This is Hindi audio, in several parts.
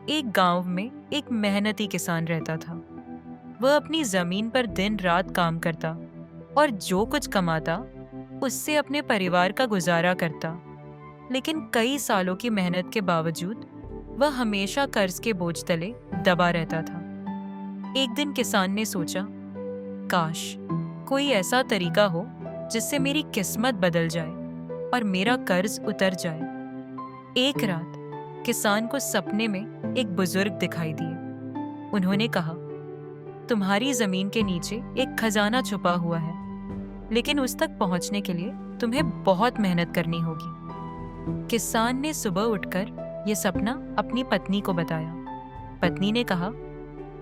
एक गांव में एक मेहनती किसान रहता था। वह अपनी जमीन पर दिन रात काम करता और जो कुछ कमाता उससे अपने परिवार का गुजारा करता। लेकिन कई सालों की मेहनत के बावजूद वह हमेशा कर्ज के बोझ तले दबा रहता था। एक दिन किसान ने सोचा, काश कोई ऐसा तरीका हो जिससे मेरी किस्मत बदल जाए और मेरा कर्ज उतर जाए। एक रात किसान को सपने में एक बुजुर्ग दिखाई दिए। उन्होंने कहा, तुम्हारी जमीन के नीचे एक खजाना छुपा हुआ है, लेकिन उस तक पहुंचने के लिए तुम्हें बहुत मेहनत करनी होगी। किसान ने सुबह उठकर यह सपना अपनी पत्नी को बताया। पत्नी ने कहा,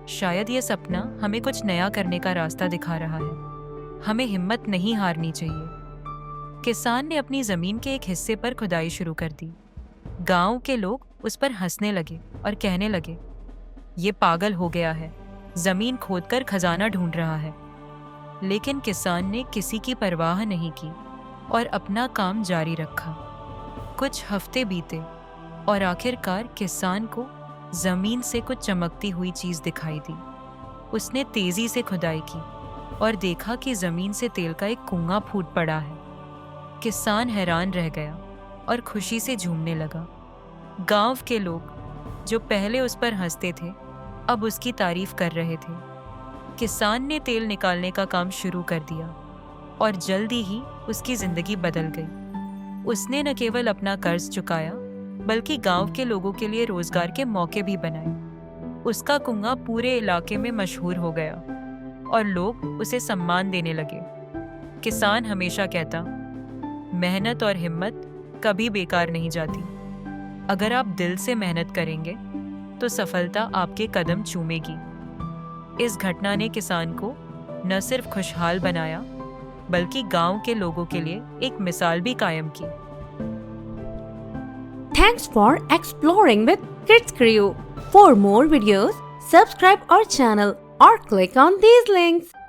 शायद यह सपना हमें कुछ नया करने का रास्ता दिखा रहा है। हमें हिम्मत नहीं हारनी चाहिए। किसान ने अपनी जमीन के एक हिस्से पर खुदाई शुरू कर दी। गांव के लोग उस पर हंसने लगे और कहने लगे, ये पागल हो गया है, जमीन खोदकर खजाना ढूंढ रहा है। लेकिन किसान ने किसी की परवाह नहीं की और अपना काम जारी रखा। कुछ हफ्ते बीते और आखिरकार किसान को जमीन से कुछ चमकती हुई चीज दिखाई दी। उसने तेजी से खुदाई की और देखा कि जमीन से तेल का एक कुआं फूट पड़ा है। किसान हैरान रह गया और खुशी से झूमने लगा। गांव के लोग जो पहले उस पर हंसते थे, अब उसकी तारीफ कर रहे थे। किसान ने तेल निकालने का काम शुरू कर दिया और जल्दी ही उसकी जिंदगी बदल गई। उसने न केवल अपना कर्ज चुकाया, बल्कि गांव के लोगों के लिए रोजगार के मौके भी बनाए। उसका कुआं पूरे इलाके में मशहूर हो गया और लोग उसे सम्मान देने लगे। किसान हमेशा कहता, मेहनत और हिम्मत कभी बेकार नहीं जाती। अगर आप दिल से मेहनत करेंगे तो सफलता आपके कदम चूमेगी। इस घटना ने किसान को न सिर्फ खुशहाल बनाया, बल्कि गांव के लोगों के लिए एक मिसाल भी कायम की। Thanks for exploring with Kids Crew. For more videos, subscribe our channel or click on these links.